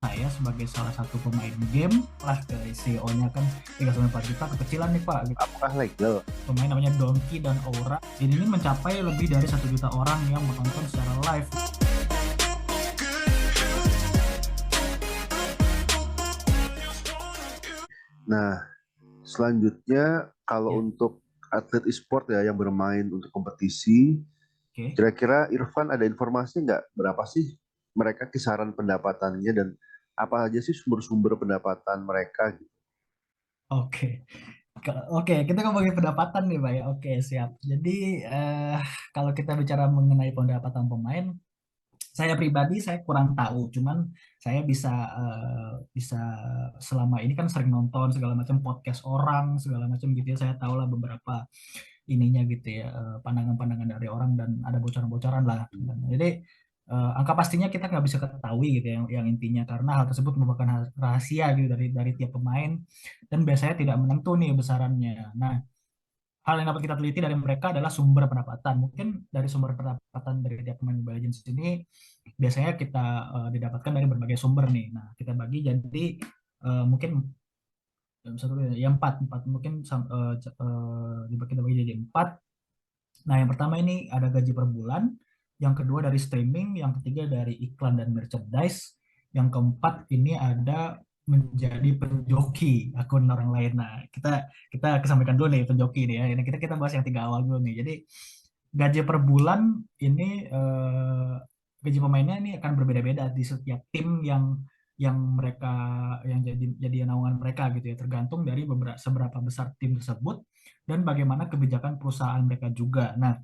saya sebagai salah satu pemain game lah ke CEO-nya kan 3,4 juta kekecilan nih Pak gitu. Apakah legal? Pemain namanya Donkey dan Aura. Ini mencapai lebih dari 1 juta orang yang menonton secara live. Nah, selanjutnya kalau Ya, untuk atlet e-sport ya yang bermain untuk kompetisi, oke. kira-kira Irfan ada informasi nggak berapa sih mereka kisaran pendapatannya dan apa aja sih sumber-sumber pendapatan mereka gitu? Oke. Oke, kita ngomongin pendapatan nih, Pak ya. Oke, siap. Jadi kalau kita bicara mengenai pendapatan pemain, saya pribadi saya kurang tahu. Cuman saya bisa selama ini kan sering nonton segala macam podcast orang segala macam gitu ya. Saya tahu lah beberapa ininya gitu ya, pandangan-pandangan dari orang dan ada bocoran-bocoran lah. Jadi angka pastinya kita nggak bisa ketahui gitu ya, yang intinya karena hal tersebut merupakan rahasia gitu dari tiap pemain dan biasanya tidak menentu nih besarannya. Nah, hal yang dapat kita teliti dari mereka adalah sumber pendapatan. Mungkin dari sumber pendapatan dari tiap pemain Mobile Legends ini biasanya kita didapatkan dari berbagai sumber nih. Nah, kita bagi jadi mungkin satu ya empat mungkin kita bagi jadi empat. Nah, yang pertama ini ada gaji per bulan, yang kedua dari streaming, yang ketiga dari iklan dan merchandise, yang keempat ini ada menjadi penjoki akun orang lain. Nah, kita kita kesampaikan dulu nih penjoki nih ya. Ini kita kita bahas yang tiga awal dulu nih. Jadi gaji per bulan ini gaji pemainnya ini akan berbeda-beda di setiap tim yang mereka yang jadi naungan mereka gitu ya, tergantung dari seberapa besar tim tersebut dan bagaimana kebijakan perusahaan mereka juga. Nah,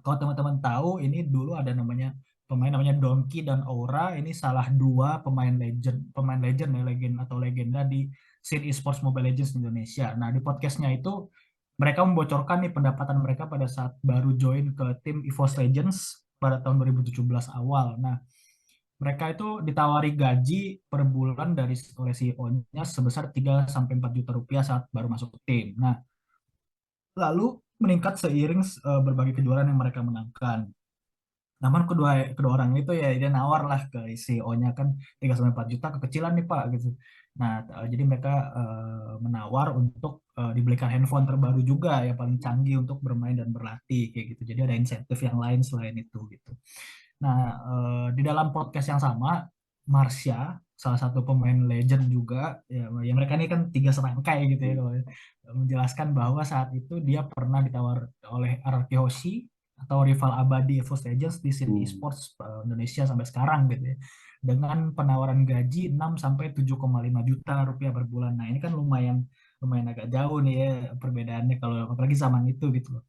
kalau teman-teman tahu, ini dulu ada pemain namanya Donkey dan Aura. Ini salah dua pemain legend ya, atau legenda di scene esports Mobile Legends di Indonesia. Nah, di podcastnya itu mereka membocorkan nih pendapatan mereka pada saat baru join ke tim EVOS Legends pada tahun 2017 awal. Nah, mereka itu ditawari gaji per bulan oleh CEO-nya sebesar 3 sampai 4 juta rupiah saat baru masuk ke tim. Nah, lalu meningkat seiring berbagai kejuaraan yang mereka menangkan. Namun kedua kedua orang itu ya dia nawar lah ke CEO-nya kan 3,4 juta kekecilan nih Pak gitu. Nah, jadi mereka menawar untuk dibelikan handphone terbaru juga yang paling canggih untuk bermain dan berlatih kayak gitu. Jadi ada insentif yang lain selain itu gitu. Nah, di dalam podcast yang sama, Marsha, salah satu pemain legend juga, ya mereka ini kan tiga serangkai gitu ya, kalau menjelaskan bahwa saat itu dia pernah ditawar oleh RRQ Hoshi atau rival abadi EVOS Legends di scene Hmm. esports Indonesia sampai sekarang gitu ya, dengan penawaran gaji 6 sampai 7,5 juta rupiah per bulan. Nah, ini kan lumayan lumayan agak jauh nih ya perbedaannya kalau apalagi zaman itu gitu loh.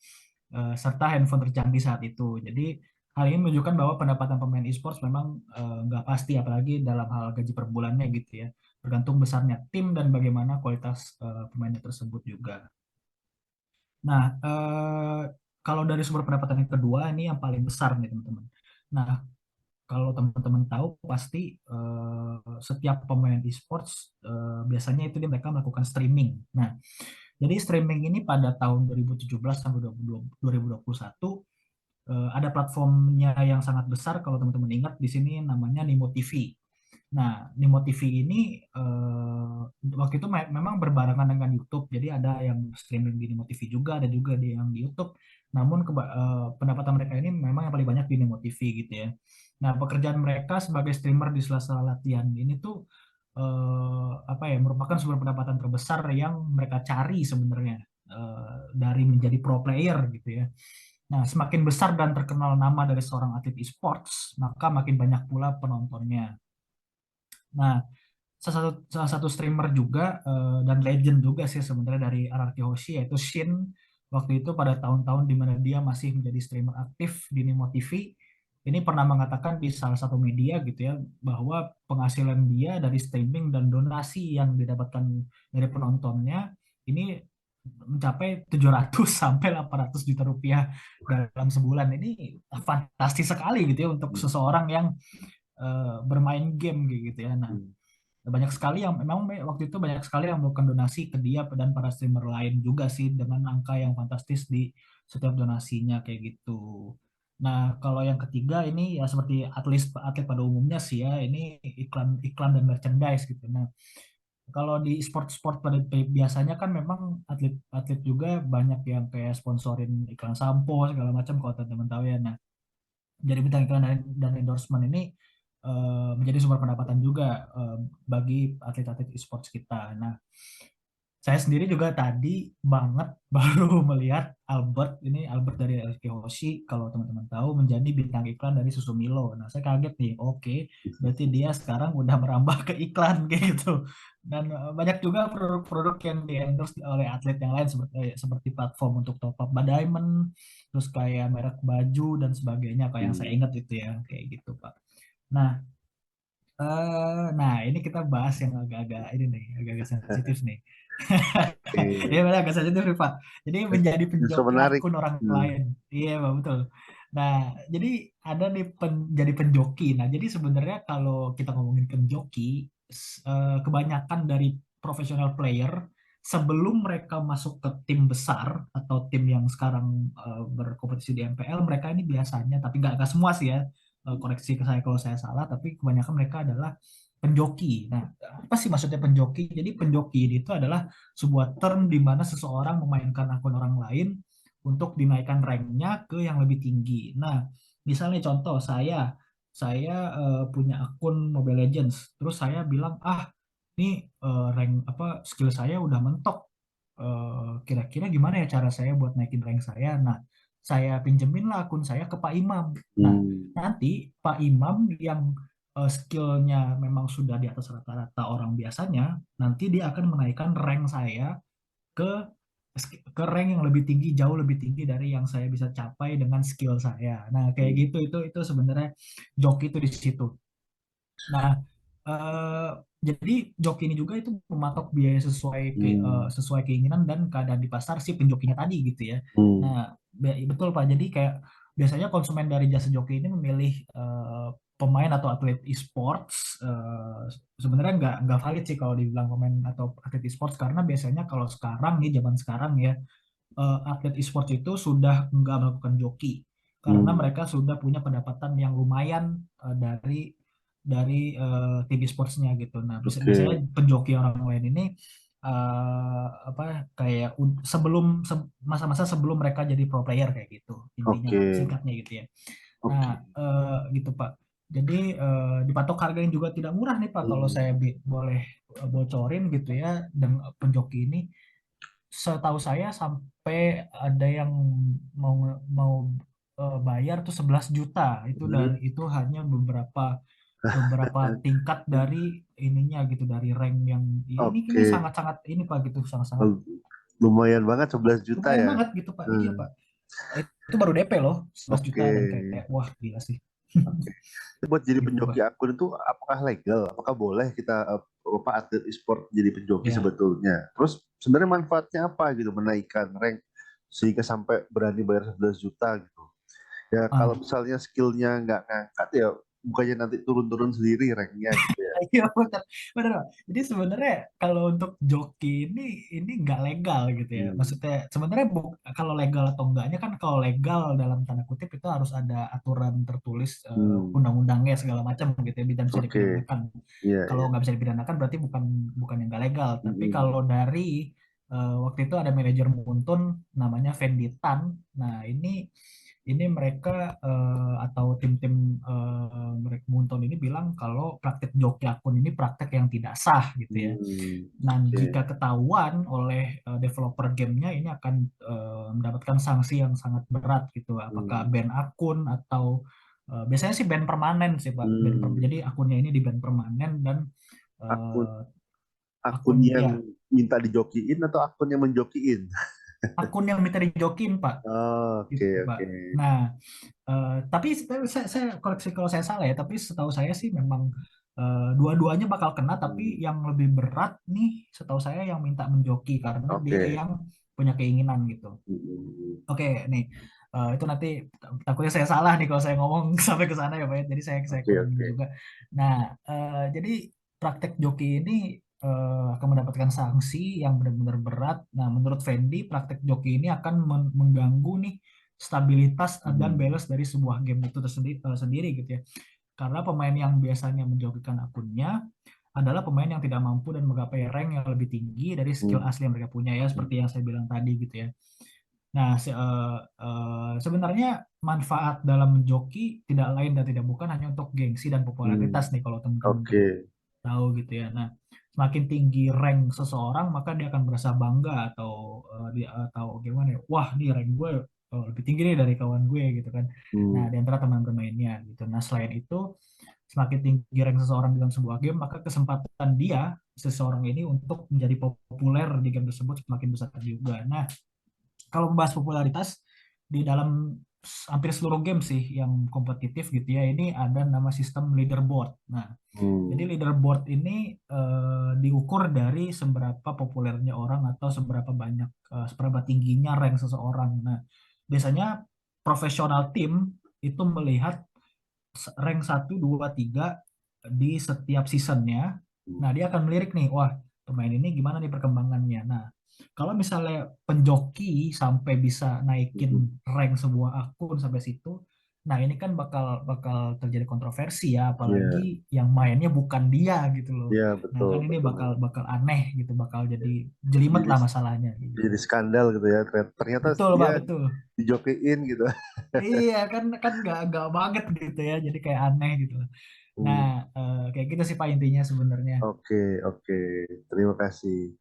Serta handphone tercanggih saat itu. Jadi hal ini menunjukkan bahwa pendapatan pemain esports memang nggak pasti, apalagi dalam hal gaji per bulannya gitu ya. Tergantung besarnya tim dan bagaimana kualitas pemainnya tersebut juga. Nah, kalau dari sumber pendapatan yang kedua ini yang paling besar nih teman-teman. Nah, kalau teman-teman tahu pasti setiap pemain esports biasanya itu mereka melakukan streaming. Nah, jadi streaming ini pada tahun 2017 sampai 2021 ada platformnya yang sangat besar kalau teman-teman ingat di sini namanya Nimo TV. Nah, Nimo TV ini waktu itu memang berbarengan dengan YouTube. Jadi ada yang streaming di Nimo TV juga, ada juga yang di YouTube. Namun pendapatan mereka ini memang yang paling banyak di Nimo TV gitu ya. Nah, pekerjaan mereka sebagai streamer di sela-sela latihan ini tuh apa ya, merupakan sumber pendapatan terbesar yang mereka cari sebenarnya dari menjadi pro player gitu ya. Nah, semakin besar dan terkenal nama dari seorang atlet esports, maka makin banyak pula penontonnya. Nah, salah satu streamer juga dan legend juga sih sebenarnya dari RRQ Hoshi yaitu Shin, waktu itu pada tahun-tahun di mana dia masih menjadi streamer aktif di Nimo TV, ini pernah mengatakan di salah satu media gitu ya bahwa penghasilan dia dari streaming dan donasi yang didapatkan dari penontonnya ini mencapai 700 sampai 800 juta rupiah dalam sebulan. Ini fantastis sekali gitu ya untuk seseorang yang bermain game gitu ya. Nah, Hmm. banyak sekali yang memang waktu itu banyak sekali yang melakukan donasi ke dia dan para streamer lain juga sih dengan angka yang fantastis di setiap donasinya kayak gitu. Nah, kalau yang ketiga ini ya seperti atlet atlet pada umumnya sih ya, ini iklan iklan dan merchandise gitu. Nah, kalau di sport-sport pada biasanya kan memang atlet-atlet juga banyak yang kayak sponsorin iklan sampo segala macam kalau teman-teman tahu ya. Nah, jadi bintang iklan dan endorsement ini menjadi sumber pendapatan juga bagi atlet-atlet e-sports kita. Nah, saya sendiri juga tadi banget baru melihat Albert ini Albert dari LK Hoshi kalau teman-teman tahu menjadi bintang iklan dari Susu Milo. Nah, saya kaget nih. Oke, berarti dia sekarang udah merambah ke iklan kayak gitu. Dan banyak juga produk-produk yang di-endorse oleh atlet yang lain seperti platform untuk top up diamond, terus kayak merek baju dan sebagainya kayak yang saya Hmm. ingat itu ya, kayak gitu, Pak. Nah, nah ini kita bahas yang agak-agak ini nih, agak-agak sensitif nih. Iya Oke. benar agak sensitif nih Pak. Jadi menjadi Justru penjoki menarik. akun orang Hmm. lain. Iya Pak betul. Nah jadi ada nih jadi penjoki. Nah jadi sebenarnya kalau kita ngomongin penjoki, kebanyakan dari professional player sebelum mereka masuk ke tim besar atau tim yang sekarang berkompetisi di MPL, mereka ini biasanya, tapi nggak semua sih ya, koreksi ke saya kalau saya salah, tapi kebanyakan mereka adalah penjoki. Nah, apa sih maksudnya penjoki? Jadi penjoki itu adalah sebuah term di mana seseorang memainkan akun orang lain untuk dinaikkan ranknya ke yang lebih tinggi. Nah, misalnya contoh saya punya akun Mobile Legends, terus saya bilang ini rank apa skill saya udah mentok. Kira-kira gimana ya cara saya buat naikin rank saya? Nah, saya pinjemin lah akun saya ke Pak Imam. Nah, Hmm. nanti Pak Imam yang skillnya memang sudah di atas rata-rata orang biasanya, nanti dia akan menaikkan rank saya ke ke rank yang lebih tinggi, jauh lebih tinggi dari yang saya bisa capai dengan skill saya. Nah, kayak Hmm. gitu itu sebenarnya joki itu di situ. Nah, eh, jadi joki ini juga itu mematok biaya Hmm. sesuai keinginan dan keadaan di pasar si penjokinya tadi gitu ya. Hmm. Nah, betul Pak. Jadi kayak biasanya konsumen dari jasa joki ini memilih pemain atau atlet e-sports. Sebenarnya nggak valid sih kalau dibilang pemain atau atlet e-sports karena biasanya kalau sekarang nih zaman sekarang ya atlet e-sports itu sudah nggak melakukan joki karena Hmm. mereka sudah punya pendapatan yang lumayan dari tim e-sportsnya gitu. Nah, biasanya Oke. penjoki orang lain ini apa kayak masa-masa sebelum mereka jadi pro player kayak gitu intinya Oke. singkatnya gitu ya. Nah, Oke. gitu Pak. Jadi dipatok harganya juga tidak murah nih Pak kalau saya Hmm. boleh bocorin gitu ya dengan penjoki ini setahu saya sampai ada yang mau mau bayar tuh 11 juta itu Hmm. dari itu hanya beberapa beberapa tingkat dari ininya gitu dari rank yang ini Oke. sangat-sangat ini Pak gitu sangat-sangat Lumayan banget 11 juta lumayan ya. banget gitu Pak iya Hmm. Pak itu baru DP loh 11 juta Oke. dan kayak wah gila sih Oke. Buat jadi gitu Pak penjoki akun itu apakah legal? Apakah boleh kita apa atlet e-sport jadi penjoki ya. sebetulnya? Terus sebenarnya manfaatnya apa gitu menaikkan rank sehingga sampai berani bayar 11 juta gitu. Ya kalau Ah, misalnya skillnya nggak ngangkat ya bukannya nanti turun-turun sendiri ranknya gitu ya. iya benar, benar Pak. Jadi sebenarnya kalau untuk joki ini nggak legal gitu ya. Hmm. Maksudnya sebenarnya kalau legal atau enggaknya kan kalau legal dalam tanda kutip itu harus ada aturan tertulis Hmm. undang-undangnya segala macam gitu ya dan bisa Oke. dipidanakan. Iya, Kalau iya. nggak bisa dipidanakan berarti bukan bukan yang nggak legal. Tapi Hmm. kalau dari waktu itu ada manajer Muntun namanya Fendi Tan. Nah ini mereka atau tim-tim mereka Munton ini bilang kalau praktek joki akun ini praktek yang tidak sah gitu ya. Hmm. Dan jika Oke. ketahuan oleh developer gamenya ini akan mendapatkan sanksi yang sangat berat gitu. Apakah Hmm. ban akun atau biasanya sih ban permanen sih Pak. Hmm. Jadi akunnya ini di ban permanen dan Akun eh, akun akun yang ya minta dijokiin atau akun yang menjokiin? akun yang minta dijokin Pak Oke, gitu Pak. oke. Nah, tapi saya koreksi kalau saya salah ya, tapi setahu saya sih memang dua-duanya bakal kena, tapi Hmm. yang lebih berat nih setahu saya yang minta menjoki karena dia Oke. yang punya keinginan gitu. Hmm. Oke, nih itu nanti takutnya saya salah nih kalau saya ngomong sampai ke sana ya Pak ya. Jadi saya Oke, kurang ini oke. juga. Nah, jadi praktek joki ini akan mendapatkan sanksi yang benar-benar berat. Nah, menurut Fendi, praktek joki ini akan mengganggu nih stabilitas dan Hmm. balance dari sebuah game itu sendiri gitu ya. Karena pemain yang biasanya menjokikan akunnya adalah pemain yang tidak mampu dan menggapai rank yang lebih tinggi dari skill Hmm. asli yang mereka punya ya, Hmm. seperti yang saya bilang tadi gitu ya. Nah, sebenarnya manfaat dalam menjoki tidak lain dan tidak bukan hanya untuk gengsi dan popularitas Hmm. nih kalau teman-teman Oke. tahu gitu ya. Nah, semakin tinggi rank seseorang maka dia akan merasa bangga atau dia atau gimana ya, wah nih rank gue lebih tinggi nih dari kawan gue gitu kan. Nah, Hmm. di antara teman bermainnya gitu. Nah, selain itu semakin tinggi rank seseorang dalam sebuah game maka kesempatan dia seseorang ini untuk menjadi populer di game tersebut semakin besar juga. Nah, kalau membahas popularitas di dalam hampir seluruh game sih yang kompetitif gitu ya, ini ada nama sistem leaderboard. Nah, jadi Hmm. leaderboard ini diukur dari seberapa populernya orang atau seberapa banyak, seberapa tingginya rank seseorang. Nah, biasanya profesional tim itu melihat rank 1, 2, 3 di setiap seasonnya. Hmm. Nah, dia akan melirik nih, wah pemain ini gimana nih perkembangannya. Nah, kalau misalnya penjoki sampai bisa naikin Hmm. rank sebuah akun sampai situ, nah ini kan bakal bakal terjadi kontroversi ya, apalagi Iya, yang mainnya bukan dia gitu loh. iya Nah, betul kan ini betul. bakal bakal aneh gitu, bakal jadi jelimet Jadi lah masalahnya gitu. jadi skandal gitu ya. Ternyata Betul, dia Pak, betul. dijokiin gitu. Iya, kan kan nggak banget gitu ya, jadi kayak aneh gitu. Nah, Hmm. kayak gitu sih Pak intinya sebenarnya. Oke, oke. Terima kasih.